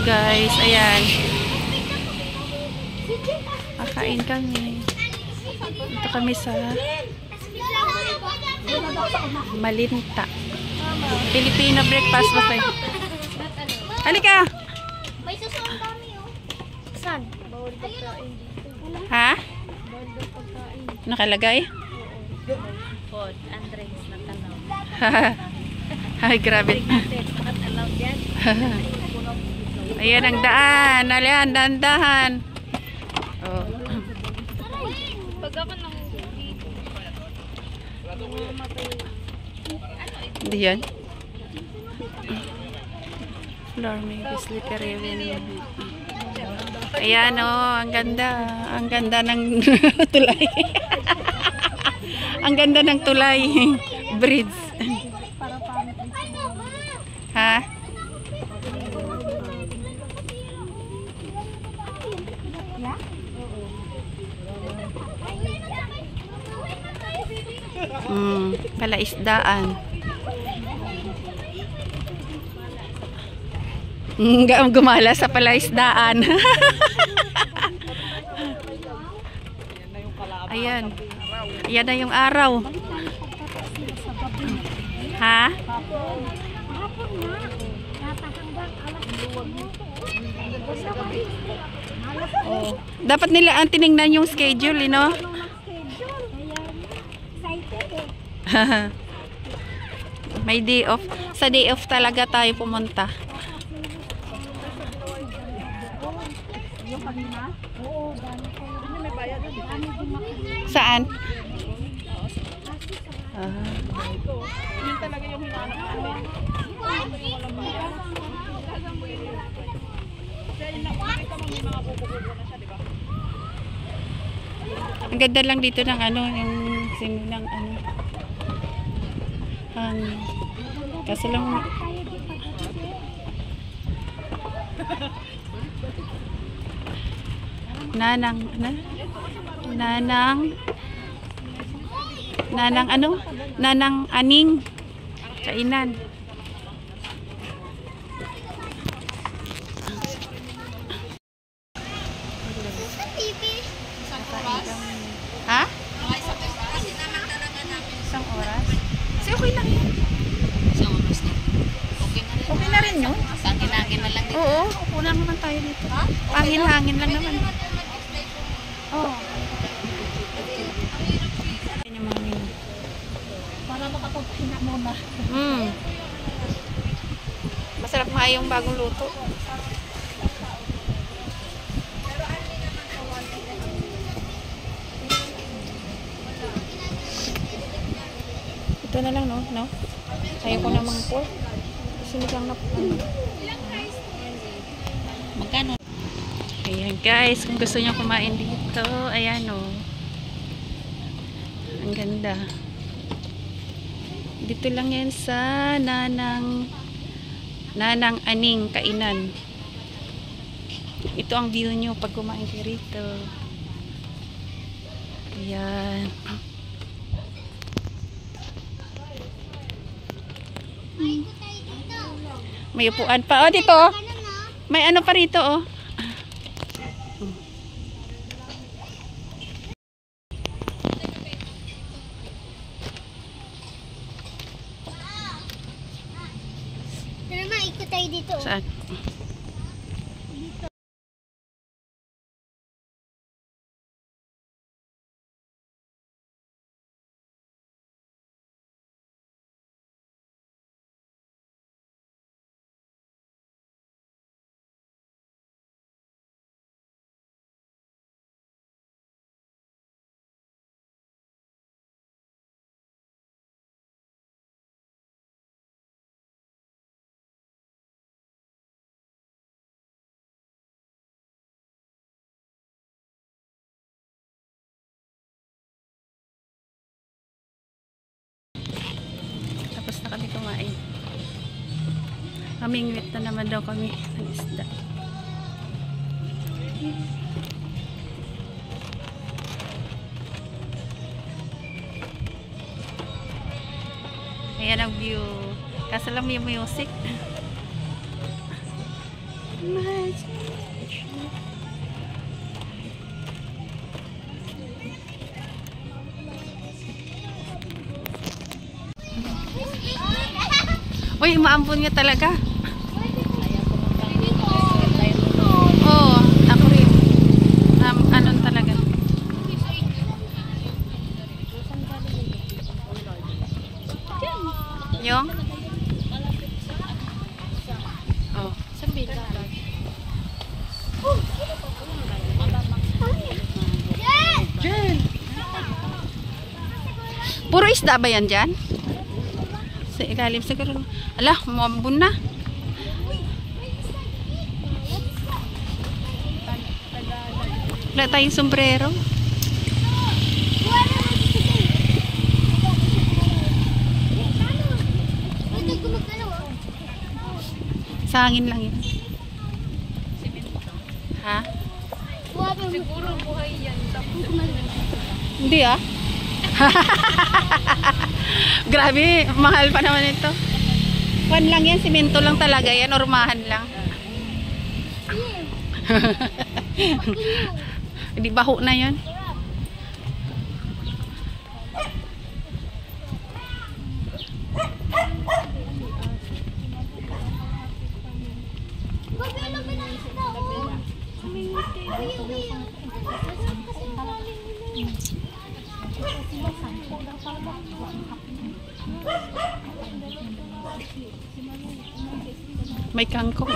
guys, ayan. Kakain kami. Dito kami sa Malinta. Filipino breakfast buffet. Halika! May susunod kami oh. Saan? Bawal pagkain dito. Ha? Bawal pagkain. Nakalagay? Food and drinks na tanaw. Ay, grabe. Bakit allowed yan? Ayan ang daan. Ayan, dahan-dahan. Oh. Pagkaman ng dito. Hindi yan. Floor maybe slippery when... Ayan oh, ang ganda. Ang ganda ng tulay. Ang ganda ng tulay. Bridge. Ha? Palaisdaan. Gumala sa palaisdaan. Ayan. Ayan na yung araw. Ha? Oh. Dapat nila ang tiningnan yung schedule, no? May day off. Sa day off talaga tayo pumunta. Saan? Yun talaga yung hinahanap namin. Ang ganda lang dito ng ano, yung simulang ano. Kasi lang Nanang ano? Nanang aning kainan. Ha? Isang oras? Kasi okay lang yan. Isang oras na. Okay na rin. Okay na rin yun. Pangin-hangin na lang dito. Oo, upo lang naman tayo dito. Hangin-hangin lang naman. Oo. Yan yung mga menu. Para makapagpina muna. Masarap nga yung bagong luto. Ito na lang, no? Ayaw ko namang pork. Sinigang na po. Magkano? Ayan guys, kung gusto nyo kumain dito, ayan o. Ang ganda. Dito lang yan sa Nanang Aning Kainan. Ito ang view nyo pag kumain kayo rito. Ayan. May upuan pa. Oh, dito. May ano pa rito, oh. Tara ma, ikot tayo dito. Saan? Tapos na kami kumain. Kamingwit na naman daw kami ng isda. Ayan ang view. Kaso lang yung music. Uy, maampun nga talaga. Oo, ako rin. Anon talaga. Yung? Oh. Jen! Puro isda ba yan dyan? Sa ilalim siguro. Ala, umambun na. Wala tayong sombrero. Sangin lang yun. Ha? Siguro buhay yan. Hindi ah. Grabe, mahal pa naman ito. Kwan lang yan, simento lang talaga yan, ormahan lang. Hindi baho na yan. May kangkong.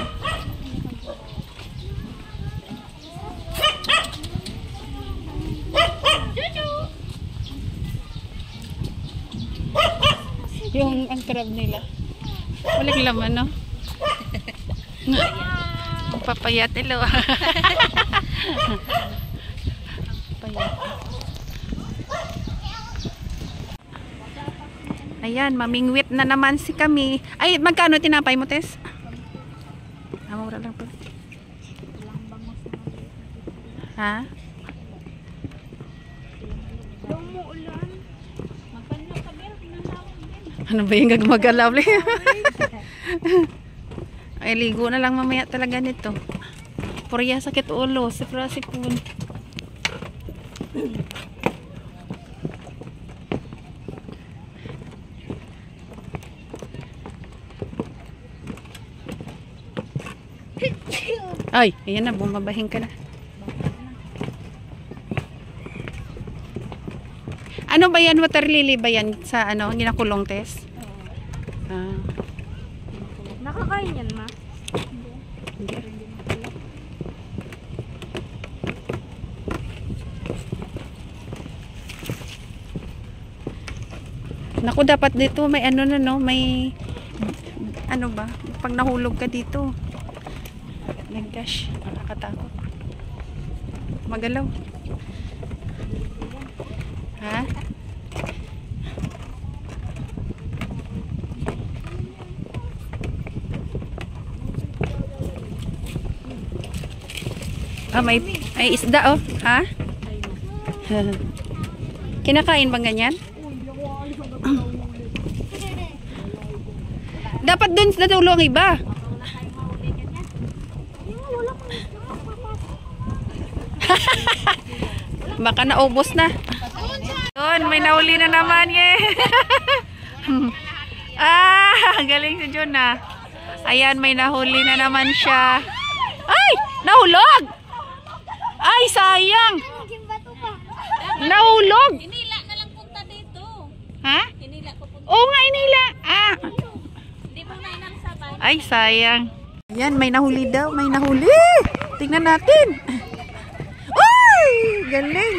Yung ang crab nila. Walang laman, no? Papayat ilo. Papayat. Ayan, mamingwit na naman si kami. Ay, magkano tinapay mo, Tess? Mura lang po. Ha? Ano ba yung gagmagalaw? Ay, ligo na lang mamaya talaga nito. Puriya sakit ulo. Sipra-sipun. Ay, ayan na, bumabahing ka na. Ano ba yan? Water lily ba yan sa ano, ginakulong, Tess? Ah. Nakakain yan, ma? Hindi. Naku, dapat dito may ano na, no? May ano ba? Pag nahulog ka dito. Nag-dash. Nakakatakot. Magalaw. Ha? Ah, may isda, oh. Ha? Kinakain bang ganyan? Dapat dun sa dulo ang iba. Baka naubos na. Yun, may nahuli na naman. Ah, galing si Jun ah. Ayan, may nahuli na naman siya. Ay, nahulog. Ay, sayang. Nahulog. Inila na lang punta dito. Ha? Inila ko punta. Oo nga, inila. Ah. Hindi mo na inang sabay. Ay, sayang. Ayan, may nahuli daw. May nahuli. Tingnan natin. Uy! Galing.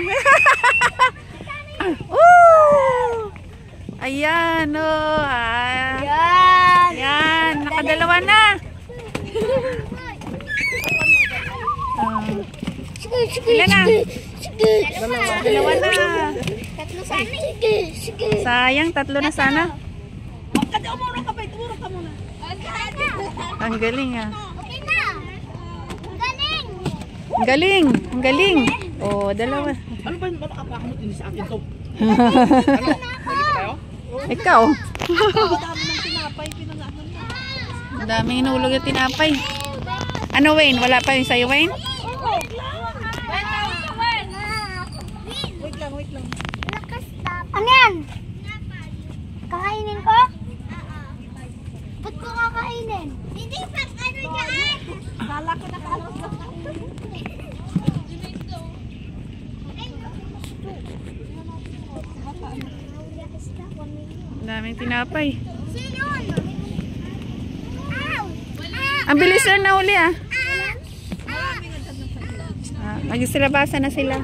Ayan, oh. Ah. Yan. Ayan, nakadalawa na. Ilan na? Dalawa na. Tatlo sana. Sige, sige. Sayang, tatlo na sana. Umuro ka pa, umuro ka muna. Ang galing ah. Okay na. Ang galing. Ang galing. Ang galing. Oh, dalawa. Ano ba yung makakapakamot din sa akin to? Ano? Pwede pa tayo? Ikaw. Ang dami ng tinapay, pinanganan na. Ang daming inulog yung tinapay. Ano, Wayne? Wala pa yung sa'yo, Wayne? Wait lang. Ano yan? Kakainin ko? Ba't ko kakainin? Hindi pa ano dyan! Kala ko nakalos lang. Ang daming tinapay. Sino yun? Ow! Ang bilis na nahuli ah. Magsilabasan na sila.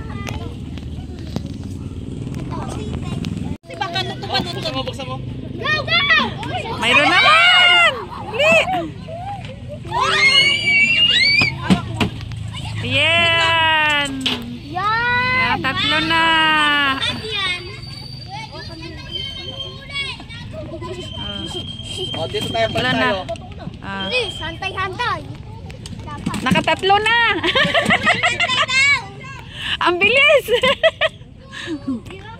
Buksan mo. Go, go! Mayroon naman! Dali! Ayan! Yan! Tatlo na! Yan! Oh, dito tayo. Wala na. Please, hantay-hantay. Dapat. Nakatatlo na! Hantay daw! Ang bilis! Di ba